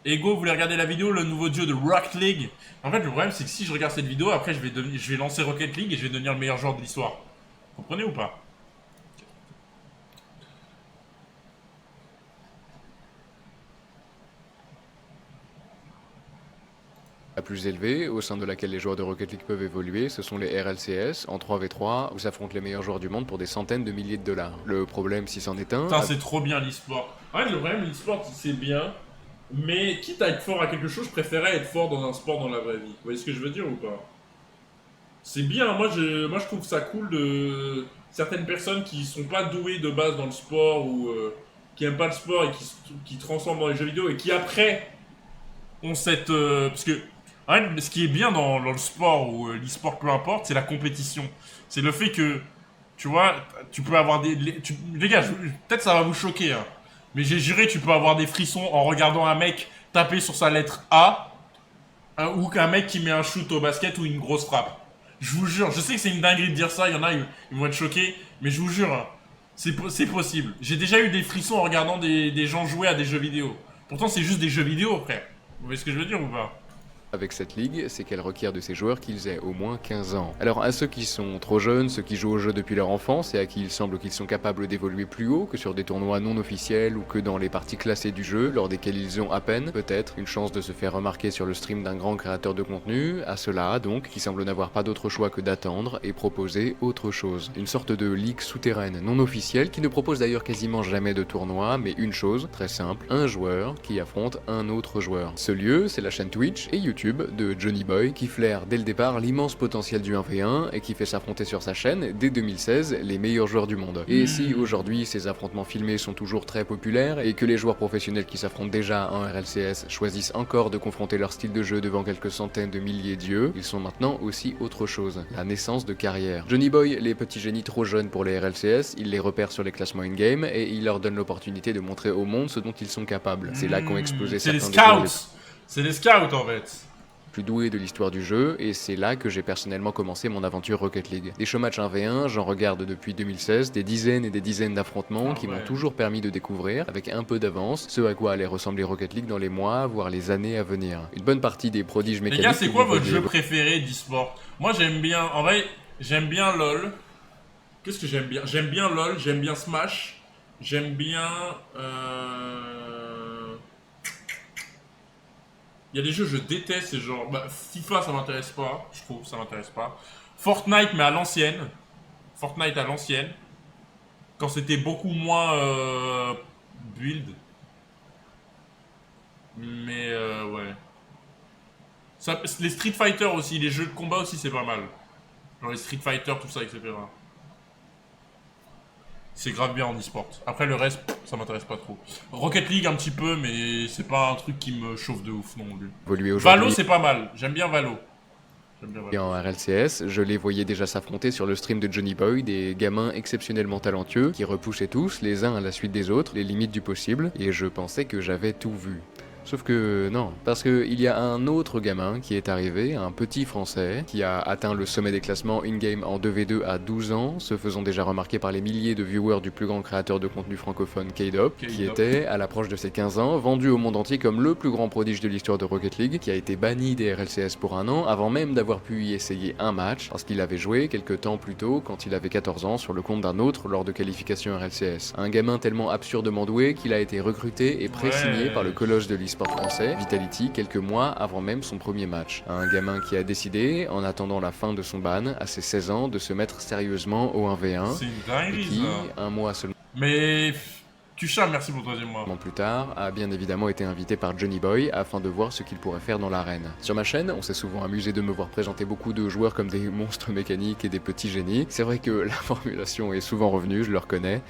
Ego, vous voulez regarder la vidéo, le nouveau dieu de Rocket League? En fait, le problème, c'est que si je regarde cette vidéo, après, je vais lancer Rocket League et je vais devenir le meilleur joueur de l'histoire. Vous comprenez ou pas? La plus élevée, au sein de laquelle les joueurs de Rocket League peuvent évoluer, ce sont les RLCS, en 3v3, où s'affrontent les meilleurs joueurs du monde pour des centaines de milliers de dollars. Le problème, si c'en est un... Putain, c'est trop bien l'e-sport. En fait, le problème, l'e-sport, c'est bien. Mais quitte à être fort à quelque chose, je préférais être fort dans un sport dans la vraie vie. Vous voyez ce que je veux dire ou pas? C'est bien, moi je trouve ça cool de certaines personnes qui sont pas douées de base dans le sport ou qui aiment pas le sport et qui transforment dans les jeux vidéo et qui après ont cette... parce que en fait, ce qui est bien dans le sport ou l'e-sport, peu importe, c'est la compétition. C'est le fait que, tu vois, tu peux avoir des... les gars, peut-être ça va vous choquer, hein, mais j'ai juré, tu peux avoir des frissons en regardant un mec taper sur sa lettre A ou qu'un mec qui met un shoot au basket ou une grosse frappe. Je vous jure, je sais que c'est une dinguerie de dire ça, il y en a, ils vont être choqués, mais je vous jure, hein, c'est possible. J'ai déjà eu des frissons en regardant des gens jouer à des jeux vidéo. Pourtant, c'est juste des jeux vidéo, frère. Vous voyez ce que je veux dire ou pas? Avec cette ligue, c'est qu'elle requiert de ses joueurs qu'ils aient au moins 15 ans. Alors à ceux qui sont trop jeunes, ceux qui jouent au jeu depuis leur enfance et à qui il semble qu'ils sont capables d'évoluer plus haut que sur des tournois non officiels ou que dans les parties classées du jeu, lors desquels ils ont à peine, peut-être, une chance de se faire remarquer sur le stream d'un grand créateur de contenu, à ceux-là donc, qui semblent n'avoir pas d'autre choix que d'attendre et proposer autre chose. Une sorte de ligue souterraine non officielle qui ne propose d'ailleurs quasiment jamais de tournoi, mais une chose, très simple, un joueur qui affronte un autre joueur. Ce lieu, c'est la chaîne Twitch et YouTube de Johnny Boy qui flaire dès le départ l'immense potentiel du 1v1 et qui fait s'affronter sur sa chaîne dès 2016 les meilleurs joueurs du monde. Et si aujourd'hui ces affrontements filmés sont toujours très populaires et que les joueurs professionnels qui s'affrontent déjà en RLCS choisissent encore de confronter leur style de jeu devant quelques centaines de milliers d'yeux, ils sont maintenant aussi autre chose, la naissance de carrière. Johnny Boy, les petits génies trop jeunes pour les RLCS, il les repère sur les classements in-game et il leur donne l'opportunité de montrer au monde ce dont ils sont capables. C'est là qu'ont explosé C'est les certains des joueurs scouts. C'est les scouts en fait. plus doué de l'histoire du jeu, et c'est là que j'ai personnellement commencé mon aventure Rocket League. Des showmatchs 1v1, j'en regarde depuis 2016, des dizaines et des dizaines d'affrontements qui m'ont toujours permis de découvrir, avec un peu d'avance, ce à quoi allait ressembler Rocket League dans les mois, voire les années à venir. Une bonne partie des prodiges mécaniques... Les gars, c'est quoi votre jeu préféré d'e-sport? Moi j'aime bien, en vrai, j'aime bien LoL. Qu'est-ce que j'aime bien? J'aime bien LoL, j'aime bien Smash, j'aime bien... Il y a des jeux que je déteste, c'est genre... Bah, FIFA, ça m'intéresse pas, je trouve, ça m'intéresse pas. Fortnite, mais à l'ancienne. Fortnite à l'ancienne. Quand c'était beaucoup moins build. Mais ouais. Ça, les Street Fighter aussi, les jeux de combat aussi, c'est pas mal. Genre les Street Fighter, tout ça, etc. C'est grave bien en e-sport. Après le reste, ça m'intéresse pas trop. Rocket League un petit peu, mais c'est pas un truc qui me chauffe de ouf non plus. Valo c'est pas mal, j'aime bien Valo. Et en RLCS, je les voyais déjà s'affronter sur le stream de Johnny Boy, des gamins exceptionnellement talentueux qui repoussaient tous, les uns à la suite des autres, les limites du possible, et je pensais que j'avais tout vu. Sauf que non, parce qu'il y a un autre gamin qui est arrivé, un petit français, qui a atteint le sommet des classements in-game en 2v2 à 12 ans, se faisant déjà remarquer par les milliers de viewers du plus grand créateur de contenu francophone K-Dop, qui était, à l'approche de ses 15 ans, vendu au monde entier comme le plus grand prodige de l'histoire de Rocket League, qui a été banni des RLCS pour un an, avant même d'avoir pu y essayer un match, parce qu'il avait joué quelques temps plus tôt, quand il avait 14 ans, sur le compte d'un autre lors de qualification RLCS. Un gamin tellement absurdement doué qu'il a été recruté et pré-signé par le colosse de l'e-sport français, Vitality, quelques mois avant même son premier match. Un gamin qui a décidé, en attendant la fin de son ban, à ses 16 ans, de se mettre sérieusement au 1v1. C'est une dinguerie, et qui, ça. un mois seulement... Mais... Tucha, merci pour le troisième mois. Plus tard, a bien évidemment été invité par Johnny Boy afin de voir ce qu'il pourrait faire dans l'arène. Sur ma chaîne, on s'est souvent amusé de me voir présenter beaucoup de joueurs comme des monstres mécaniques et des petits génies. C'est vrai que la formulation est souvent revenue, je le reconnais.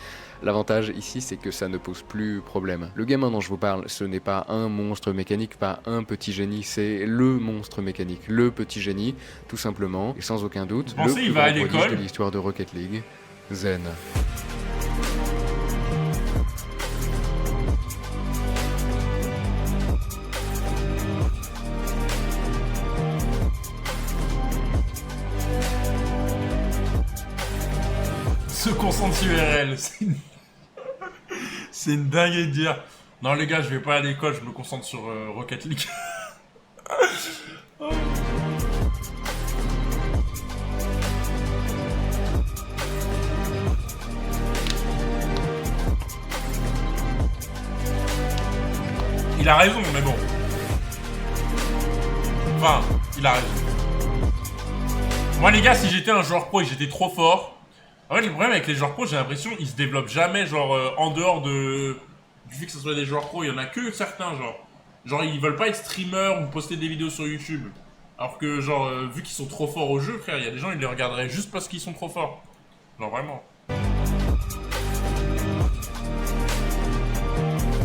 L'avantage ici, c'est que ça ne pose plus problème. Le gamin dont je vous parle, ce n'est pas un monstre mécanique, pas un petit génie, c'est le monstre mécanique, le petit génie, tout simplement, et sans aucun doute, le plus grand prodige de l'histoire de Rocket League, Zen. Se concentre sur URL, c'est une dinguerie de dire. Non les gars, je vais pas à l'école, je me concentre sur Rocket League. Oh. Il a raison, mais bon. Enfin, il a raison. Moi les gars, si j'étais un joueur pro et que j'étais trop fort... En fait, le problème avec les joueurs pro, j'ai l'impression qu'ils se développent jamais, genre, en dehors de... Du fait que ce soit des joueurs pro, il y en a que certains, genre. Genre, ils veulent pas être streamers ou poster des vidéos sur YouTube. Alors que, genre, vu qu'ils sont trop forts au jeu, frère, il y a des gens, ils les regarderaient juste parce qu'ils sont trop forts. Genre, vraiment.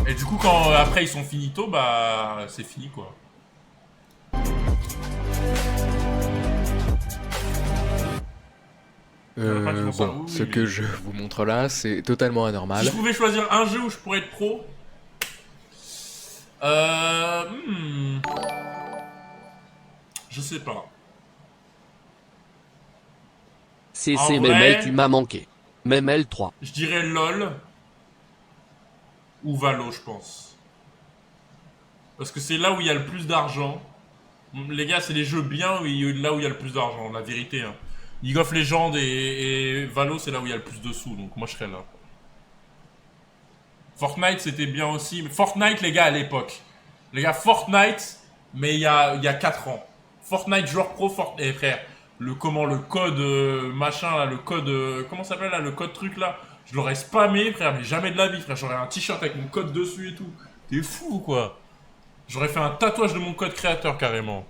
Et du coup, quand après ils sont finito, bah, c'est fini, quoi. Bon, ce que je vous montre là, c'est totalement anormal. Si je pouvais choisir un jeu où je pourrais être pro... Je sais pas. CC Memel, tu m'as manqué. Memel 3. Je dirais LOL ou Valo, je pense. Parce que c'est là où il y a le plus d'argent. Les gars, c'est les jeux bien là où il y a le plus d'argent, la vérité. Hein. League of Legends et Valo, c'est là où il y a le plus de sous, donc moi je serais là. Fortnite, c'était bien aussi. Mais Fortnite, les gars, à l'époque. Les gars, Fortnite, mais il y a 4 ans. Fortnite, joueur pro, Fortnite. Eh frère, le code machin là, le code. Comment ça s'appelle là, le code truc là. Je l'aurais spammé, frère, mais jamais de la vie, frère. J'aurais un t-shirt avec mon code dessus et tout. T'es fou ou quoi? J'aurais fait un tatouage de mon code créateur carrément.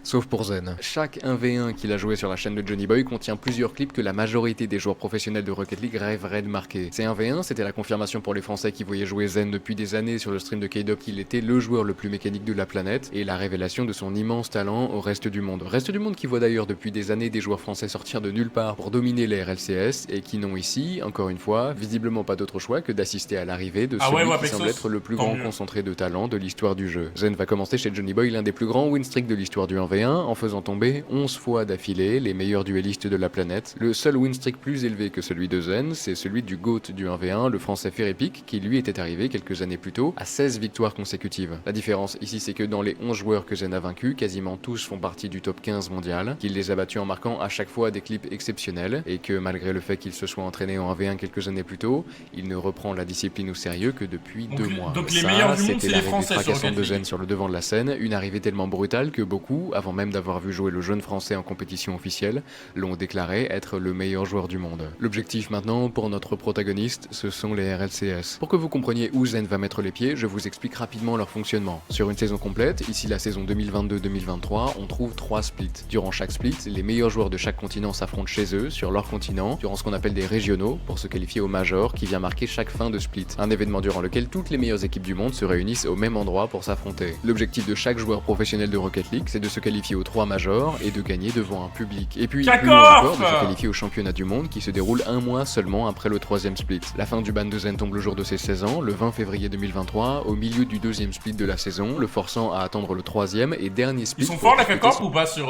Sauf pour Zen. Chaque 1v1 qu'il a joué sur la chaîne de Johnny Boy contient plusieurs clips que la majorité des joueurs professionnels de Rocket League rêveraient de marquer. Ces 1v1, c'était la confirmation pour les Français qui voyaient jouer Zen depuis des années sur le stream de K-Dop qu'il était le joueur le plus mécanique de la planète, et la révélation de son immense talent au reste du monde. Reste du monde qui voit d'ailleurs depuis des années des joueurs français sortir de nulle part pour dominer les RLCS, et qui n'ont ici, encore une fois, visiblement pas d'autre choix que d'assister à l'arrivée de celui qui semble être le plus grand concentré de talent de l'histoire du jeu. Zen va commencer chez Johnny Boy l'un des plus grands win streaks de l'histoire du 1v1, en faisant tomber 11 fois d'affilée les meilleurs duellistes de la planète. Le seul win streak plus élevé que celui de Zen, c'est celui du GOAT du 1v1, le français Ferrepic, qui lui était arrivé quelques années plus tôt à 16 victoires consécutives. La différence ici, c'est que dans les 11 joueurs que Zen a vaincus, quasiment tous font partie du top 15 mondial, qu'il les a battus en marquant à chaque fois des clips exceptionnels, et que malgré le fait qu'il se soit entraîné en 1v1 quelques années plus tôt, il ne reprend la discipline au sérieux que depuis 2 mois. Donc les meilleurs du monde, c'est les Français fracassante de Zen sur le devant de la scène, une arrivée tellement brutale que beaucoup, avant même d'avoir vu jouer le jeune français en compétition officielle, l'ont déclaré être le meilleur joueur du monde. L'objectif maintenant pour notre protagoniste, ce sont les RLCS. Pour que vous compreniez où Zen va mettre les pieds, je vous explique rapidement leur fonctionnement. Sur une saison complète, ici la saison 2022-2023, on trouve 3 splits. Durant chaque split, les meilleurs joueurs de chaque continent s'affrontent chez eux, sur leur continent, durant ce qu'on appelle des régionaux, pour se qualifier au Major, qui vient marquer chaque fin de split. Un événement durant lequel toutes les meilleures équipes du monde se réunissent au même endroit pour s'affronter. L'objectif de chaque joueur professionnel de Rocket League, c'est de se qualifier aux 3 Majors et de gagner devant un public. Et puis, plus loin encore, de se qualifier au championnat du monde qui se déroule un mois seulement après le 3e split. La fin du ban de Zen tombe le jour de ses 16 ans, le 20 février 2023, au milieu du 2e split de la saison, le forçant à attendre le 3e et dernier split. Ils sont forts la K-Corp ou pas sur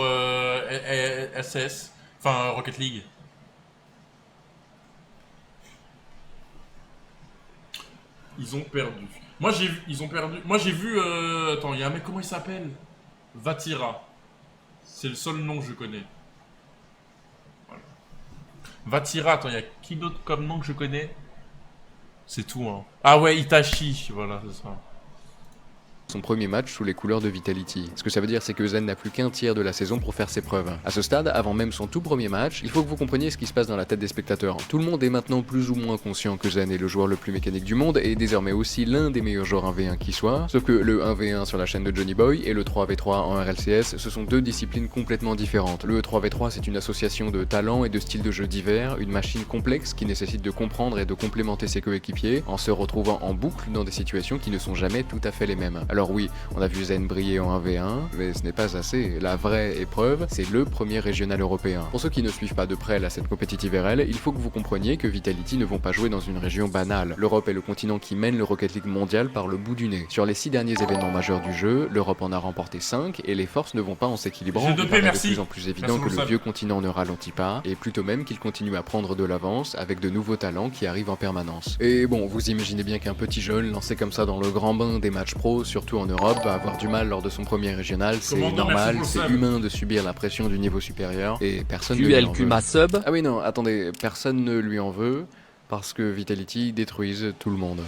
SCS? Enfin, Rocket League. Ils ont perdu. Ils ont perdu. Moi j'ai vu. Attends, il y a un mec, comment il s'appelle? Vatira. C'est le seul nom que je connais. Voilà. Vatira, attends, il y a qui d'autre comme nom que je connais? C'est tout, hein. Ah ouais, Itachi, voilà, c'est ça. Son premier match sous les couleurs de Vitality. Ce que ça veut dire, c'est que Zen n'a plus qu'un tiers de la saison pour faire ses preuves. À ce stade, avant même son tout premier match, il faut que vous compreniez ce qui se passe dans la tête des spectateurs. Tout le monde est maintenant plus ou moins conscient que Zen est le joueur le plus mécanique du monde et désormais aussi l'un des meilleurs joueurs 1v1 qui soit, sauf que le 1v1 sur la chaîne de Johnny Boy et le 3v3 en RLCS, ce sont deux disciplines complètement différentes. Le 3v3, c'est une association de talents et de styles de jeu divers, une machine complexe qui nécessite de comprendre et de complémenter ses coéquipiers en se retrouvant en boucle dans des situations qui ne sont jamais tout à fait les mêmes. Alors oui, on a vu Zen briller en 1v1, mais ce n'est pas assez. La vraie épreuve, c'est le premier régional européen. Pour ceux qui ne suivent pas de près la scène compétitive RL, il faut que vous compreniez que Vitality ne vont pas jouer dans une région banale. L'Europe est le continent qui mène le Rocket League mondial par le bout du nez. Sur les 6 derniers événements majeurs du jeu, l'Europe en a remporté 5 et les forces ne vont pas en s'équilibrant. Il paraît de plus en plus évident que le vieux continent ne ralentit pas, et plutôt même qu'il continue à prendre de l'avance avec de nouveaux talents qui arrivent en permanence. Et bon, vous imaginez bien qu'un petit jeune lancé comme ça dans le grand bain des matchs pro, surtout en Europe, va avoir du mal lors de son premier régional, c'est normal, c'est humain de subir la pression du niveau supérieur, et personne ne lui en veut. Sub. Ah oui non, attendez, personne ne lui en veut, parce que Vitality détruisent tout le monde.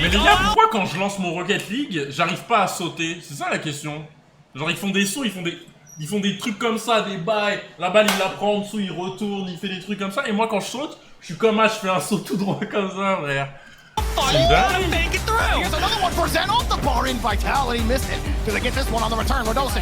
Mais les gars, pourquoi quand je lance mon Rocket League, j'arrive pas à sauter? C'est ça la question. Genre ils font des sauts, ils font des trucs comme ça, des bails. La balle il la prend en dessous, il retourne, il fait des trucs comme ça. Et moi quand je saute, je suis comme je fais un saut tout droit comme ça, frère. Make it through! Here's another one for Zen off the bar in Vitality. Missed it. Do they get this one on the return? Rodolce.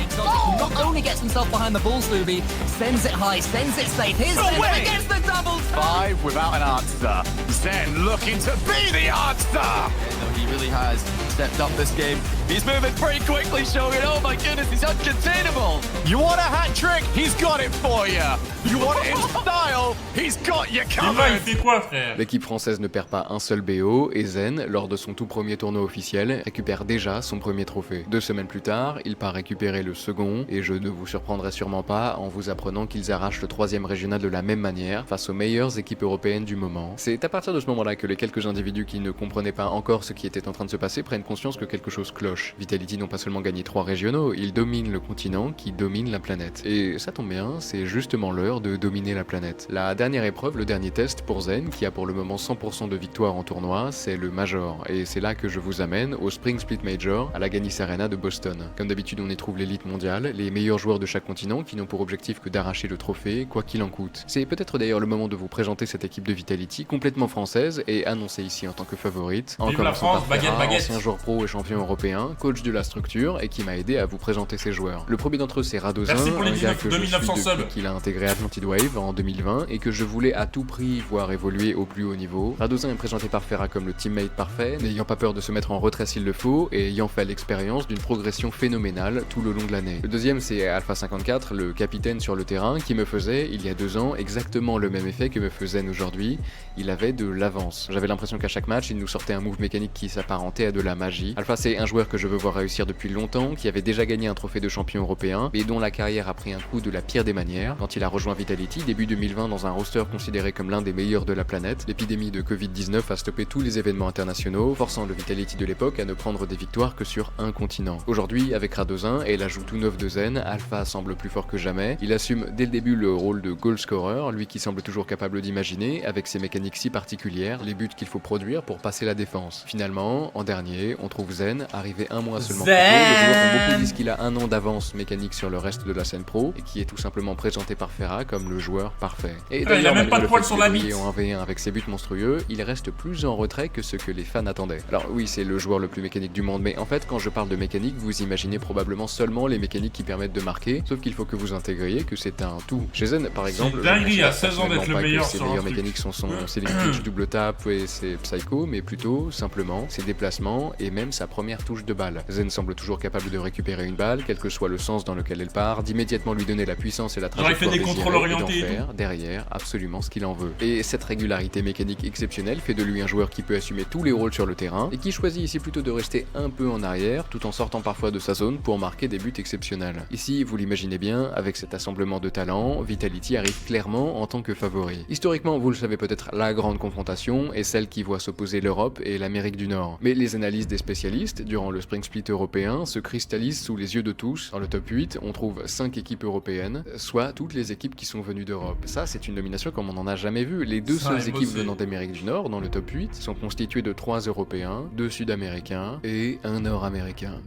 Not only gets himself behind the ball, Scooby, sends it high, sends it safe. Here's Zen against the double tap. 5 without an answer. Zen looking to be the answer! No, he really has stepped up this game. He's moving pretty quickly, showing, oh my goodness, he's uncontainable! You want a hat trick? He's got it for you! You want it in style? He's got you Et là il covered! fait quoi, frère? L'équipe française ne perd pas un seul BO, et Zen, lors de son tout premier tournoi officiel, récupère déjà son premier trophée. 2 semaines plus tard, il part récupérer le second, et je ne vous surprendrai sûrement pas en vous apprenant qu'ils arrachent le 3e régional de la même manière, face aux meilleures équipes européennes du moment. C'est à partir de ce moment-là que les quelques individus qui ne comprenaient pas encore ce qui était en train de se passer prennent conscience que quelque chose cloche. Vitality n'ont pas seulement gagné 3 régionaux, ils dominent le continent qui domine la planète. Et ça tombe bien, c'est justement l'heure de dominer la planète. La dernière épreuve, le dernier test pour Zen, qui a pour le moment 100% de victoire en tournoi, c'est le Major. Et c'est là que je vous amène au Spring Split Major, à la Ganis Arena de Boston. Comme d'habitude, on y trouve l'élite mondiale, les meilleurs joueurs de chaque continent qui n'ont pour objectif que d'arracher le trophée, quoi qu'il en coûte. C'est peut-être d'ailleurs le moment de vous présenter cette équipe de Vitality, complètement française et annoncée ici en tant que favorite. En Vive la commençant France, par Ferra, baguette. ancien joueur pro et champion européen, coach de la structure et qui m'a aidé à vous présenter ses joueurs. Le premier d'entre eux c'est Radozin, Merci pour les un gars que je suis 2900 depuis subs. qu'il a intégré Atlantid Wave en 2020 et que je voulais à tout prix voir évoluer au plus haut niveau. Radozin est présenté par Ferra comme le teammate parfait, n'ayant pas peur de se mettre en retrait s'il le faut et ayant fait l'expérience d'une progression phénoménale tout le long de l'année. Le deuxième c'est Alpha 54, le capitaine sur le terrain, qui me faisait, il y a 2 ans, exactement le même effet que me faisait Zen aujourd'hui. Il avait de l'avance. J'avais l'impression qu'à chaque match, il nous sortait un move mécanique qui s'apparentait à de la magie. Alpha c'est un joueur que je veux voir réussir depuis longtemps, qui avait déjà gagné un trophée de champion européen, mais dont la carrière a pris un coup de la pire des manières. Quand il a rejoint Vitality, début 2020 dans un roster considéré comme l'un des meilleurs de la planète, l'épidémie de Covid-19 a stoppé tous les événements internationaux, forçant le Vitality de l'époque à ne prendre des victoires que sur un continent. Aujourd'hui, avec Radozin et l'ajout tout neuf de Zen, Alpha semble plus fort que jamais. Il assume dès le début le rôle de goal scorer, lui qui semble toujours capable d'imaginer, avec ses mécaniques si particulières, les buts qu'il faut produire pour passer la défense. Finalement, en dernier, on trouve Zen, arrivé un mois seulement plus tôt. Les joueurs ont beaucoup dit qu'il a 1 an d'avance mécanique sur le reste de la scène pro, et qui est tout simplement présenté par Ferra comme le joueur parfait. Et il a même pas de le poil fait sur qu'il la ait brillé bite. en 1v1 avec ses buts monstrueux, il reste plus en retrait que ce que les fans attendaient. Alors oui, c'est le joueur le plus mécanique du monde, mais en fait, quand je parle de mécanique, vous imaginez probablement seulement les mécaniques qui permettent de marquer, sauf qu'il faut que vous intégriez que c'est un tout. Chez Zen, par exemple, dinguerie, je à ne 16 ans d'être personnellement le pas meilleur que ses sur un meilleures truc. mécaniques sont son ceiling pitch, double tap et ses psycho, mais plutôt, simplement, ses déplacements et même sa première touche de balle. Zen semble toujours capable de récupérer une balle, quel que soit le sens dans lequel elle part, d'immédiatement lui donner la puissance et la Genre, il fait trajectoire des désirée contrôles et d'en orientés et faire, derrière, absolument ce qu'il en veut. Et cette régularité mécanique exceptionnelle fait de lui un joueur qui peut assumer tous les rôles sur le terrain et qui choisit ici plutôt de rester un peu en arrière tout en sortant parfois de sa zone pour marquer des buts exceptionnels. Ici, vous l'imaginez bien, avec cet assemblement de talents, Vitality arrive clairement en tant que favori. Historiquement, vous le savez peut-être, la grande confrontation est celle qui voit s'opposer l'Europe et l'Amérique du Nord. Mais les analyses des spécialistes, durant le Spring Split européen, se cristallisent sous les yeux de tous. Dans le top 8, on trouve 5 équipes européennes, soit toutes les équipes qui sont venues d'Europe. Ça, c'est une domination comme on n'en a jamais vu. Les 2 Ça, seules et équipes bossé. venant d'Amérique du Nord, dans le top 8, sont constituées de 3 Européens, 2 Sud-Américains et un Nord-Américain.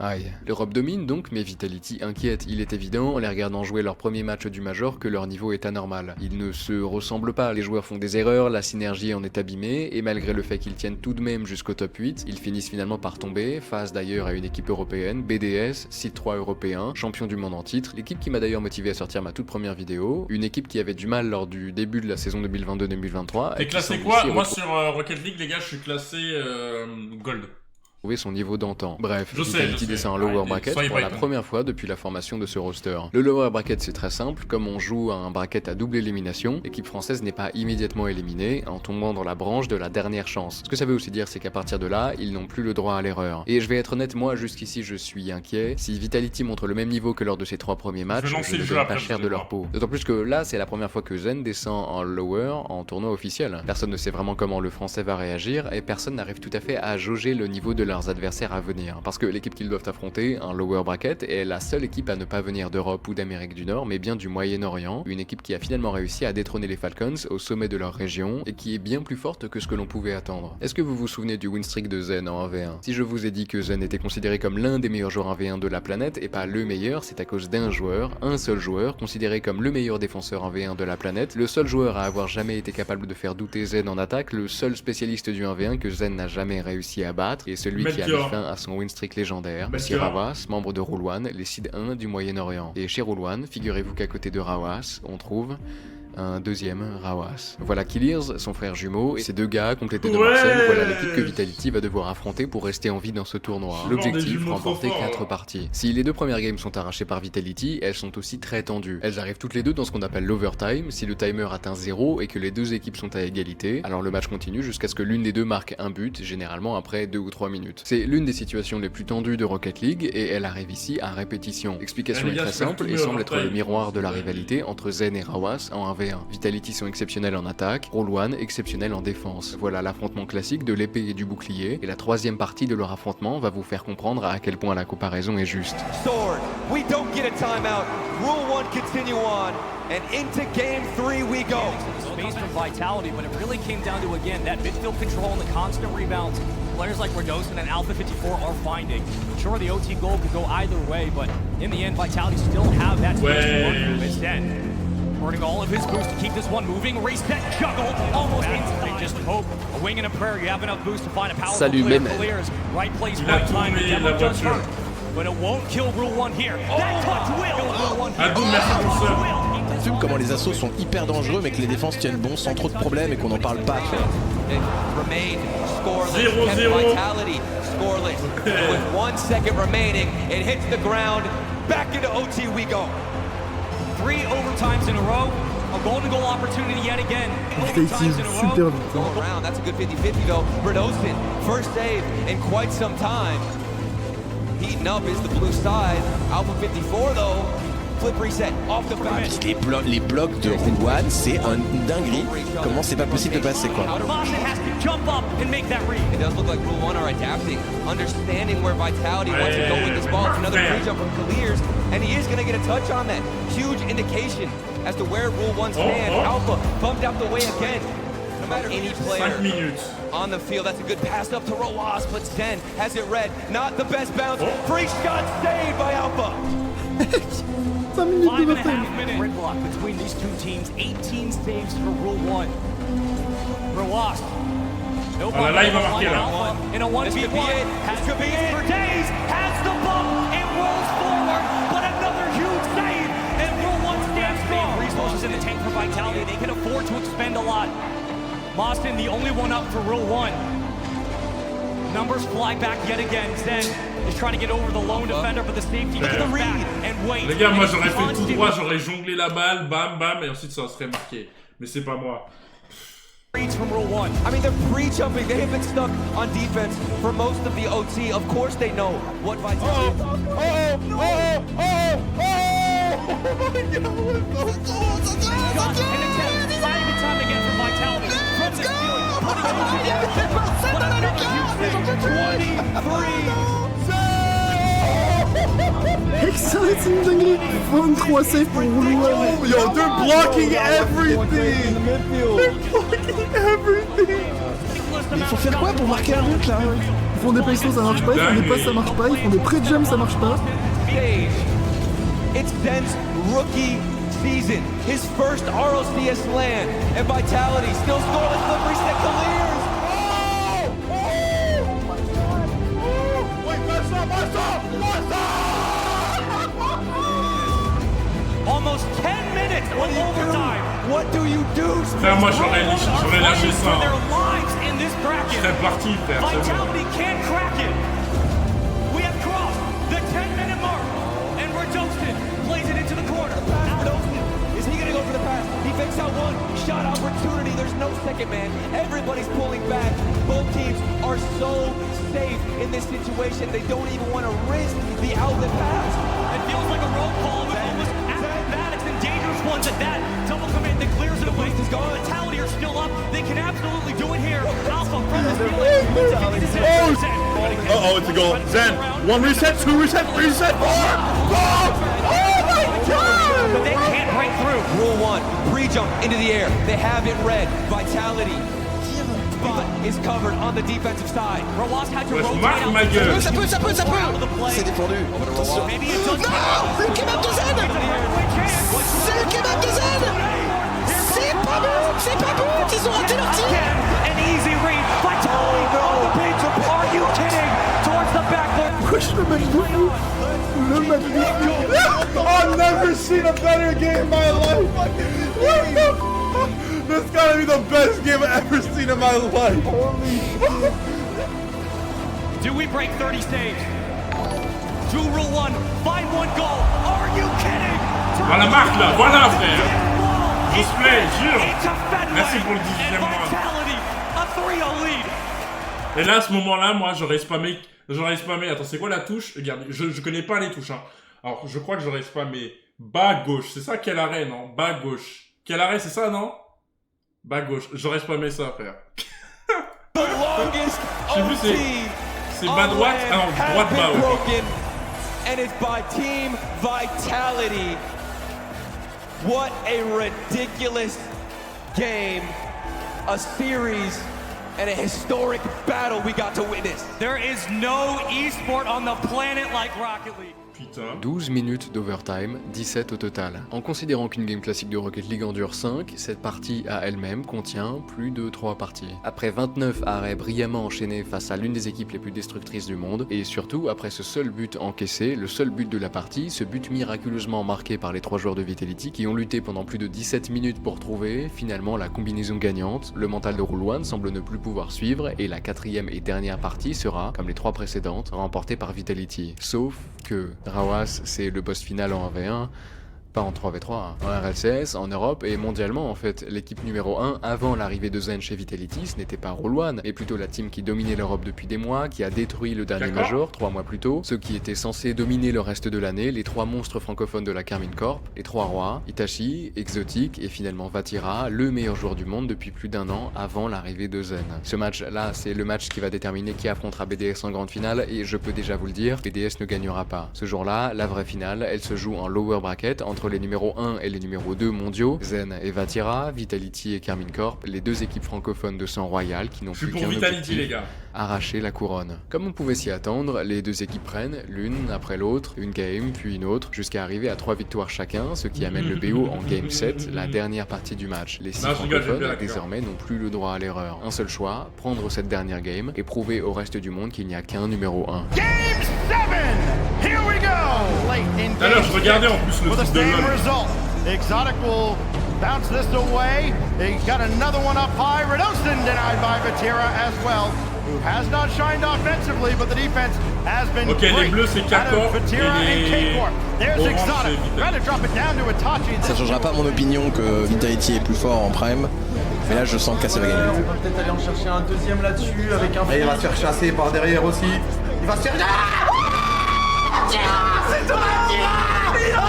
Aïe. L'Europe domine donc, mais Vitality inquiète. Il est évident, en les regardant jouer leur premier match du Major, que leur niveau est anormal. Ils ne se ressemblent pas, les joueurs font des erreurs, la synergie en est abîmée, et malgré le fait qu'ils tiennent tout de même jusqu'au top 8, ils finissent finalement par tomber, face d'ailleurs à une équipe européenne, BDS, site 3 européen, champion du monde en titre, l'équipe qui m'a d'ailleurs motivé à sortir ma toute première vidéo, une équipe qui avait du mal lors du début de la saison 2022-2023. T'es classé quoi? Moi sur Rocket League, les gars, je suis classé Gold. Son niveau d'antan. Bref, je Vitality descend en lower bracket pour la première fois depuis la formation de ce roster. Le lower bracket c'est très simple, comme on joue à un bracket à double élimination, l'équipe française n'est pas immédiatement éliminée en tombant dans la branche de la dernière chance. Ce que ça veut aussi dire c'est qu'à partir de là, ils n'ont plus le droit à l'erreur. Et je vais être honnête, moi jusqu'ici je suis inquiet. Si Vitality montre le même niveau que lors de ses 3 premiers matchs, je ne donne pas cher de leur peau. D'autant plus que là c'est la première fois que Zen descend en lower en tournoi officiel. Personne ne sait vraiment comment le français va réagir et personne n'arrive tout à fait à jauger le niveau de leurs adversaires à venir. Parce que l'équipe qu'ils doivent affronter, un lower bracket, est la seule équipe à ne pas venir d'Europe ou d'Amérique du Nord, mais bien du Moyen-Orient, une équipe qui a finalement réussi à détrôner les Falcons au sommet de leur région et qui est bien plus forte que ce que l'on pouvait attendre. Est-ce que vous vous souvenez du win streak de Zen en 1v1? Si je vous ai dit que Zen était considéré comme l'un des meilleurs joueurs 1v1 de la planète et pas le meilleur, c'est à cause d'un joueur, un seul joueur, considéré comme le meilleur défenseur 1v1 de la planète, le seul joueur à avoir jamais été capable de faire douter Zen en attaque, le seul spécialiste du 1v1 que Zen n'a jamais réussi à battre, et celui qui a mis fin à son win streak légendaire, c'est Rawas, membre de Rule 1, les seed 1 du Moyen-Orient. Et chez Rule 1, figurez-vous qu'à côté de Rawas, on trouve un deuxième Rawas. Voilà Killiers, son frère jumeau, et ces deux gars complétés de Marcel, voilà l'équipe que Vitality va devoir affronter pour rester en vie dans ce tournoi. L'objectif, remporter 4 parties. Si les 2 premières games sont arrachées par Vitality, elles sont aussi très tendues. Elles arrivent toutes les deux dans ce qu'on appelle l'overtime, si le timer atteint 0 et que les 2 équipes sont à égalité, alors le match continue jusqu'à ce que l'une des deux marque un but, généralement après 2 ou 3 minutes. C'est l'une des situations les plus tendues de Rocket League, et elle arrive ici à répétition. L'explication est très simple et semble être le miroir de la rivalité entre Zen et Rawas en 1v1. Vitality sont exceptionnels en attaque, Rule 1 exceptionnel en défense. Voilà l'affrontement classique de l'épée et du bouclier, et la 3e partie de leur affrontement va vous faire comprendre à quel point la comparaison est juste. Sword, we don't get a timeout. Rule 1 continue on, and into game 3 we go. Space from Vitality, but it really came down to, again, that midfield control and the constant rebounds. Players like Radosin and Alpha 54 are finding. Sure, the OT goal could go either way, but in the end, Vitality still have that space to work through. Instead, burning all of his boost to keep this one moving. Reset, juggle, almost inside. Just hope, a wing and a prayer, you have enough boost to find a powerful player. Clears, right place, right time, the demo does hurt. But it won't kill Rule 1 here. That touch will kill Rule 1 here. Fume comment les assauts sont hyper dangereux mais que les défenses tiennent bon sans trop de problèmes et qu'on n'en parle pas. 0-0. Vitality scoreless. With 1 second remaining, it hits the ground. Back into OT we go. 3 overtimes in a row. A golden goal opportunity yet again. Overtimes in a row. Going around, that's a good 50-50 though. Radosin, first save in quite some time. Heating up is the blue side. Alpha 54 though. Flip reset, off the back. Les blocs de Rule 1, c'est une dinguerie. Comment c'est pas possible de passer quoi? Jump up and make that read. It does look like Rule 1 are adapting, understanding where Vitality wants to go with this ball. It's another free jump from Clears, and he is going to get a touch on that. Huge indication as to where Rule 1 stands. Alpha bumped out the way again. No matter any player on the field, that's a good pass up to Rawas, but Zen has it read. Not the best bounce. Free shot saved by Alpha. 5.5 minute gridlock between these two teams. 18 saves for Rule 1. Rawas. No là, il va marquer là. In a 1v1. Has to be it for days. Has the bump. It rolls forward. But another huge save. And Rule 1 stands strong. Resources in the tank for Vitality. They can afford to expend a lot. Mostyn, the only one up for Rule 1. Numbers fly back yet again. Zen is trying to get over the lone defender, but the safety goes back and wait. Les gars, moi j'aurais fait tout droit, j'aurais jonglé la balle, bam bam, et ensuite ça serait marqué. Mais c'est pas moi. From Rule 1. I mean, they're pre-jumping. They have been stuck on defense for most of the OT. Of course they know what Vitality... Time again for Vitality. From this field, putting it together. But another huge 23. Excellent, une dinguerie. 23 saves pour Rule 1. Yo, they're blocking everything. They're blocking everything. Mais il faut faire quoi pour marquer un but là? font des pesos, ça marche pas. Ils font des passes, ça marche pas. Ils font des pré-jumps, ça marche pas. It's Zen's rookie season, his first RLCS land, and Vitality still scoreless. Slippery stick clears. Almost 10 minutes of overtime. What do you do? Frère, moi j'aurais lâché ça. For their lives in this Je bracket. serais parti, frère. C'est bon. Vitality can't crack it. We have crossed the 10-minute mark, and Redostin plays it into the corner. Is he gonna go for the pass? He fakes out one shot opportunity. There's no second man. Everybody's pulling back. Both teams are so safe in this situation. They don't even want to risk the outlet pass. It feels like a roll call with almost acrobatics and dangerous ones at that. Double command that clears it away. Vitality are still up. They can absolutely do it here. Alpha from this field. Uh-oh, it's a goal. Zen, 1 reset, 2 reset, 3 reset, 4! Oh my god! But they can't break through. Rule 1, pre-jump into the air. They have it red. Vitality spot is covered on the defensive side. Roas had to Ouais, je rotate marque out. ma gueule. Ça peut. C'est défendu. Attention. Maybe it does. Non, le kebab de Zen. C'est le kebab de Zen. C'est pas bon. Ils ont raté leur tir. An easy read. Vitality on the page. Are you kidding? Towards the backboard. Wesh, le match de fou. Le match de fou. I've never seen a better game in my life! What the fuck? This gotta be the best game I've ever seen in my life! Do we break 30 saves? Do rule 1, find 1 goal. Are you kidding? Voilà Marc là, voilà frère. Display, jure. It's a Fenway. Merci pour le 18e mois. Vitality, a 3-0 lead. Et là, à ce moment-là, moi, j'aurais spammé. Attends, c'est quoi la touche? Regarde, je connais pas les touches, hein. Alors, je crois que j'aurais spammé bas gauche. C'est ça, quel arrêt, non? Bas gauche. Quel arrêt, c'est ça, non? Bas gauche. J'aurais spammé ça, frère. J'ai vu, c'est bas droite. Ah non, droite bas, ouais. And it's by Team Vitality. What a ridiculous game. A series and a historic battle we got to witness. There is no esport on the planet like Rocket League. Putain. 12 minutes d'overtime, 17 au total. En considérant qu'une game classique de Rocket League en dure 5, cette partie à elle-même contient plus de 3 parties. Après 29 arrêts brillamment enchaînés face à l'une des équipes les plus destructrices du monde, et surtout après ce seul but encaissé, le seul but de la partie, ce but miraculeusement marqué par les 3 joueurs de Vitality qui ont lutté pendant plus de 17 minutes pour trouver finalement la combinaison gagnante, le mental de Rule 1 semble ne plus pouvoir suivre, et la 4e et dernière partie sera, comme les 3 précédentes, remportée par Vitality. Sauf que Rawas, c'est le boss final en 1v1, pas en 3v3, hein. En RLCS, en Europe et mondialement en fait. L'équipe numéro 1 avant l'arrivée de Zen chez Vitality, ce n'était pas Rule 1, mais plutôt la team qui dominait l'Europe depuis des mois, qui a détruit le dernier Major 3 mois plus tôt, ceux qui étaient censés dominer le reste de l'année, les 3 monstres francophones de la Karmine Corp, les 3 rois, Itachi, Exotic et finalement Vatira, le meilleur joueur du monde depuis plus d'1 an avant l'arrivée de Zen. Ce match-là, c'est le match qui va déterminer qui affrontera BDS en grande finale, et je peux déjà vous le dire, BDS ne gagnera pas. Ce jour-là, la vraie finale, elle se joue en lower bracket entre les numéros 1 et les numéros 2 mondiaux, Zen et Vatira, Vitality et Karmine Corp, les 2 équipes francophones de sang royal qui n'ont plus qu'un objectif, arracher la couronne. Comme on pouvait s'y attendre, les 2 équipes prennent, l'une après l'autre, une game puis une autre, jusqu'à arriver à 3 victoires chacun, ce qui amène le BO en game 7, la dernière partie du match. Les 6 francophones, désormais, n'ont plus le droit à l'erreur. Un seul choix, prendre cette dernière game et prouver au reste du monde qu'il n'y a qu'un numéro 1. Game 7! Here we go! Late in Alors, je regardais en plus le truc de LoL. Exotic will bounce this away. He got another one up high. Redostin denied by Vatira as well, who has not shined offensively, but the defense has been great. Les bleus, c'est K-Corp et K-Corp. There's Exotic. Trying to drop it down to Itachi. Ça changera pas mon opinion que Vitality est plus fort en prime. Mais là, je sens que KC va gagner. On va peut-être aller en chercher un deuxième là-dessus avec un. Et il va se faire chasser par derrière aussi. Il va se faire. C'est toi, Vatira!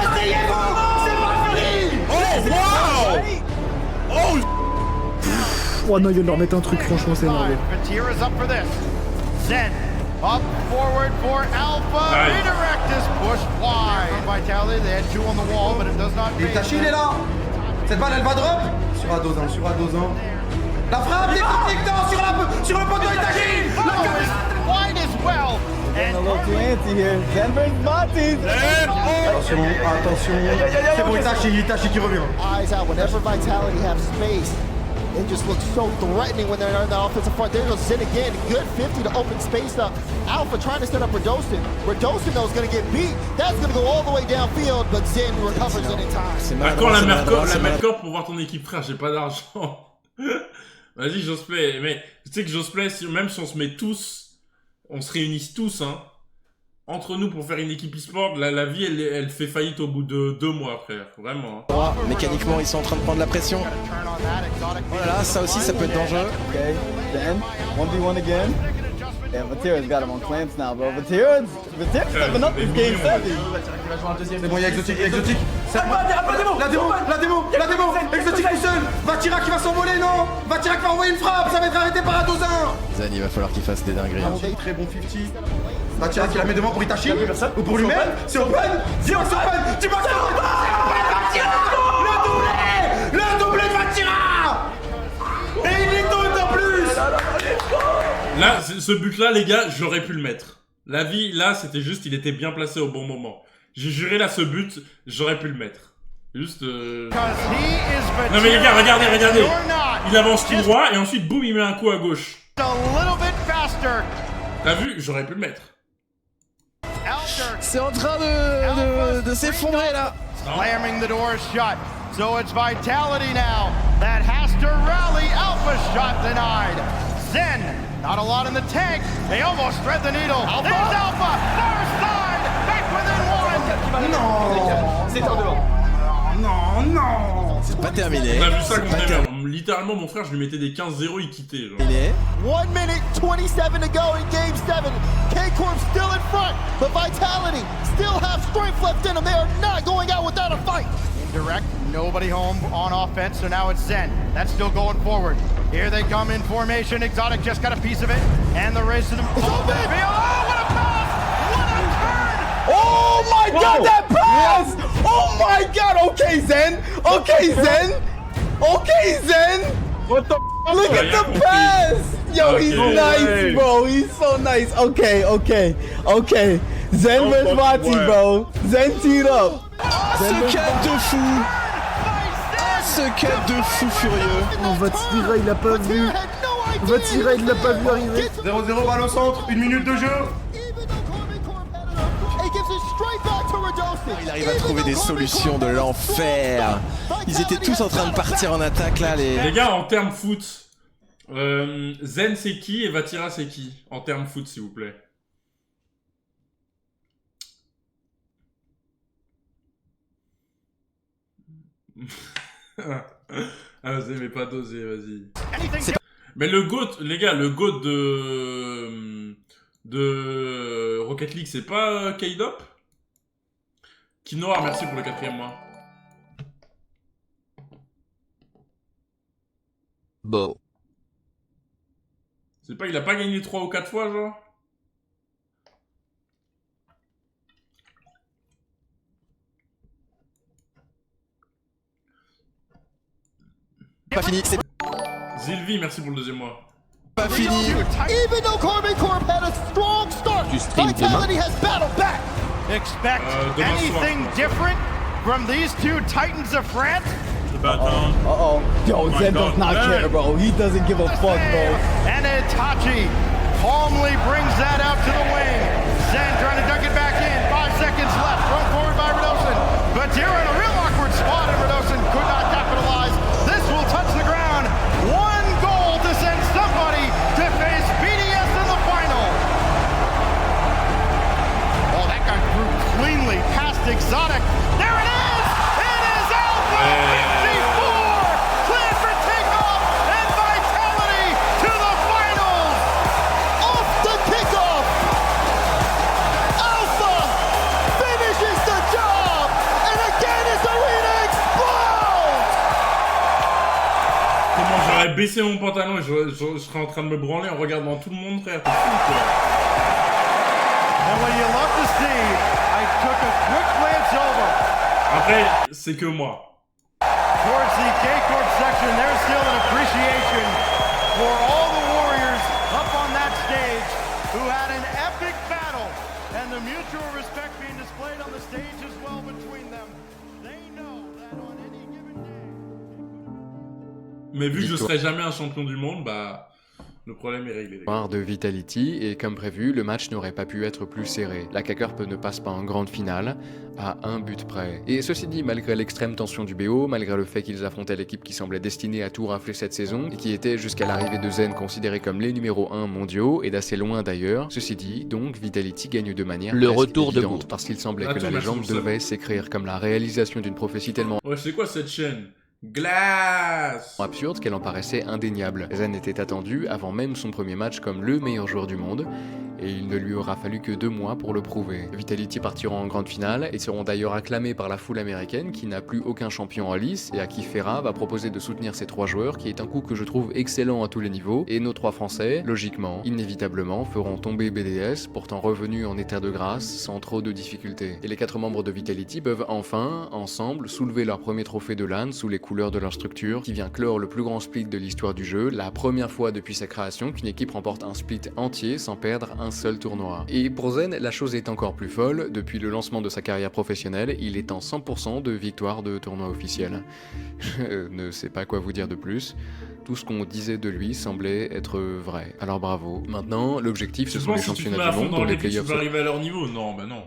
Essayez-vous! C'est pas fini! Oh, wow! Oh non, il vient de leur mettre un truc, franchement, c'est énervé. Vatira's up for this. Zen up forward for Alpha. Redirect is pushed wide. Vitality, they had 2 on the wall, but it does not. Et Itachi, il est là. Cette balle, elle va drop. Sur A2-1, sur A2-1. La frappe, technique, non, sur le poteau Itachi. Wide is getting a little too antsy here. Zen versus Monty. Attention. C'est bon, Itachi qui revient. Eyes out. Whenever Vitality have space, it just looks so threatening when they're in the offensive front. There goes Zen again. Good 50 to open space up. Alpha trying to set up Radostin. Radostin, though, is going to get beat. That's going to go all the way downfield, but Zen recovers it in time. Quand la Mercor pour voir ton équipe, frère, j'ai pas d'argent. Vas-y, Josplay. Mais tu sais que Josplay, même si on se met tous, on se réunisse tous, hein, entre nous pour faire une équipe e-sport, la vie, elle fait faillite au bout de 2 mois, frère. Vraiment. Hein. Mécaniquement, ils sont en train de prendre la pression. Oh là là, ça aussi, ça peut être dangereux. Okay, then 1v1 again. Yeah, Vatira's got him on clamps now, bro. Vatira's stepping up this game 7. C'est bon, il y a Exotique. La démo. Exotique tout seul. Vatira qui va s'envoler, non. Vatira qui va envoyer une frappe, ça va être arrêté par Adosin. Zen, il va falloir qu'il fasse des dingueries. Très bon 50. Vatira qui la met devant pour Itachi. Ou pour lui-même. C'est open. C'est open. Tu marques le doublé de Vatira. Et il est en plus. Là, ce but-là, les gars, j'aurais pu le mettre. La vie, là, c'était juste, il était bien placé au bon moment. J'ai juré, là, ce but, j'aurais pu le mettre. Juste... Non mais les gars, regardez. Il avance tout droit, et ensuite, boum, il met un coup à gauche. T'as vu? J'aurais pu le mettre. C'est en train de s'effondrer, là. Slamming the door shut. So it's Vitality now that has to rally. Alpha shot denied. Zen, not a lot in the tank. They almost thread the needle. There's Alpha. Far side. Back within one. Non. C'est en dehors. Non. C'est pas terminé. On a vu ça contre Never. Littéralement, mon frère, je lui mettais des 15-0, il quittait. Genre. 1 minute 27 to go in game 7. K-Corp still in front, but Vitality still have strength left in them. They are not going out without a fight. Indirect, nobody home on offense, so now it's Zen. That's still going forward. Here they come in formation. Exotic just got a piece of it, and the race to the field. Oh, what a pass! What a turn! Oh my God, that pass! Oh my God! Okay, Zen. What the? Look at the pass! Yo, he's nice, bro. He's so nice. Okay. Zen versus Mati, bro. Zen teed up. Ce cap de fou. Ce cap de fou furieux. Oh, Vatira, il l'a pas vu. Il l'a pas vu arriver. 0-0 balle au centre, 1 minute de jeu. Il arrive à trouver des solutions de l'enfer. Ils étaient tous en train de partir en attaque là. Les gars, en termes foot, Zen c'est qui et Vatira c'est qui? En termes foot, s'il vous plaît. Ah, vous aimez pas doser, vas-y. Mais le GOAT, les gars, le GOAT de Rocket League, c'est pas K-Dop? Kinoir, merci pour le 4e mois. Bon. C'est pas, il a pas gagné 3 ou 4 fois, genre? Pas fini, c'est Zilvi, merci pour le 2e mois. pas fini. Even though Corby Corp had a strong start, Vitality has battled back. Expect anything different from these two Titans of France? Uh-oh. Yo, Zen does not care, bro. He doesn't give a fuck, bro. And Itachi calmly brings that out to the wing. Zen trying to dunk it back in. 5 seconds left. Thrown forward by Radosin. But here in a real awkward spot, and Radosin could not capitalize. This will touch the ground. 1 goal to send somebody to face BDS in the final. Oh, that got through cleanly past Exotic. There it is! It is Alpha 54! Cleared for takeoff, and Vitality to the finals! Off the kickoff, Alpha finishes the job, and again his arena explodes! Comment j'aurais baissé mon pantalon et je serais en train de me branler en regardant tout le monde, frère. T'es fou, quoi. And what you love to see, I took a quick glance over. Après, c'est que moi. Towards the K-Corp section, there's still an appreciation for all the warriors up on that stage. who had an epic battle, and the mutual respect being displayed on the stage as well between them. They know that on any given day. Mais vu que je serai jamais un champion du monde, bah... Le problème est réglé. Victoire de Vitality, et comme prévu, le match n'aurait pas pu être plus serré. La K-Corp ne passe pas en grande finale, à un but près. Et ceci dit, malgré l'extrême tension du BO, malgré le fait qu'ils affrontaient l'équipe qui semblait destinée à tout rafler cette saison, et qui était jusqu'à l'arrivée de Zen considérés comme les numéros 1 mondiaux, et d'assez loin d'ailleurs, ceci dit, donc Vitality gagne de manière le retour de Goût, parce qu'il semblait que la légende devait s'écrire comme la réalisation d'une prophétie tellement... Ouais, c'est quoi cette chaîne ? Glace Absurde qu'elle en paraissait indéniable. Zen était attendu avant même son premier match comme le meilleur joueur du monde, et il ne lui aura fallu que 2 mois pour le prouver. Vitality partiront en grande finale et seront d'ailleurs acclamés par la foule américaine qui n'a plus aucun champion en lice et à qui Ferra va proposer de soutenir ces 3 joueurs, qui est un coup que je trouve excellent à tous les niveaux, et nos 3 Français, logiquement, inévitablement, feront tomber BDS, pourtant revenu en état de grâce sans trop de difficultés. Et les 4 membres de Vitality peuvent enfin, ensemble, soulever leur premier trophée de LAN sous les couleurs de leur structure, qui vient clore le plus grand split de l'histoire du jeu, la première fois depuis sa création qu'une équipe remporte un split entier sans perdre un seul tournoi. Et pour Zen, la chose est encore plus folle, depuis le lancement de sa carrière professionnelle, il est en 100% de victoires de tournois officiels. Je ne sais pas quoi vous dire de plus. Tout ce qu'on disait de lui semblait être vrai. Alors bravo. Maintenant, l'objectif ce sont les championnats du monde dont les playoffs... Tu vas arriver à leur niveau ? Non, bah non.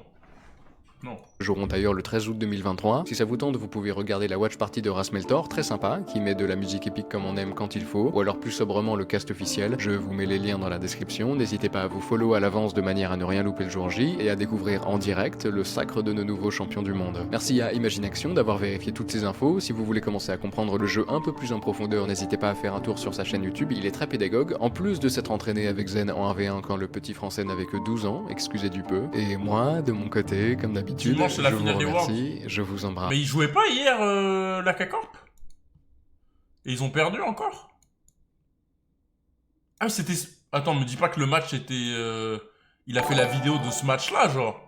Non. Joueront d'ailleurs le 13 août 2023. Si ça vous tente, vous pouvez regarder la watch party de Rasmeltor, très sympa, qui met de la musique épique comme on aime quand il faut, ou alors plus sobrement le cast officiel. Je vous mets les liens dans la description. N'hésitez pas à vous follow à l'avance de manière à ne rien louper le jour J et à découvrir en direct le sacre de nos nouveaux champions du monde. Merci à Imagination d'avoir vérifié toutes ces infos. Si vous voulez commencer à comprendre le jeu un peu plus en profondeur, n'hésitez pas à faire un tour sur sa chaîne YouTube, il est très pédagogue, en plus de s'être entraîné avec Zen en 1v1 quand le petit français n'avait que 12 ans, excusez du peu. Et moi, de mon côté, comme d'habitude, je vous remercie, je vous embrasse. Mais ils jouaient pas hier la K-Corp ? Et ils ont perdu encore ? Ah c'était... Attends, me dis pas que le match était... Il a fait la vidéo de ce match-là, genre.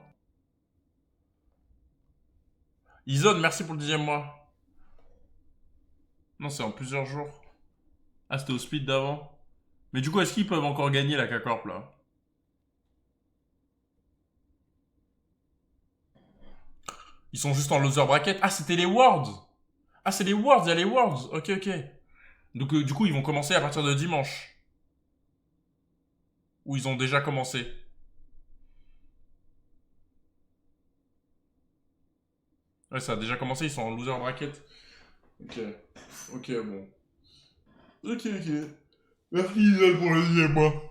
Ison, merci pour le 10e mois. Non, c'est en plusieurs jours. Ah, c'était au split d'avant. Mais du coup, est-ce qu'ils peuvent encore gagner la K-Corp, là ? Ils sont juste en loser bracket. Ah, c'était les Worlds. Ah, c'est les Worlds, il y a les Worlds. Ok, ok. Donc, du coup, ils vont commencer à partir de dimanche. Ou ils ont déjà commencé. Ouais, ça a déjà commencé, ils sont en loser bracket. Ok. Ok, bon. Ok, ok. Merci Isol pour le 10e mois.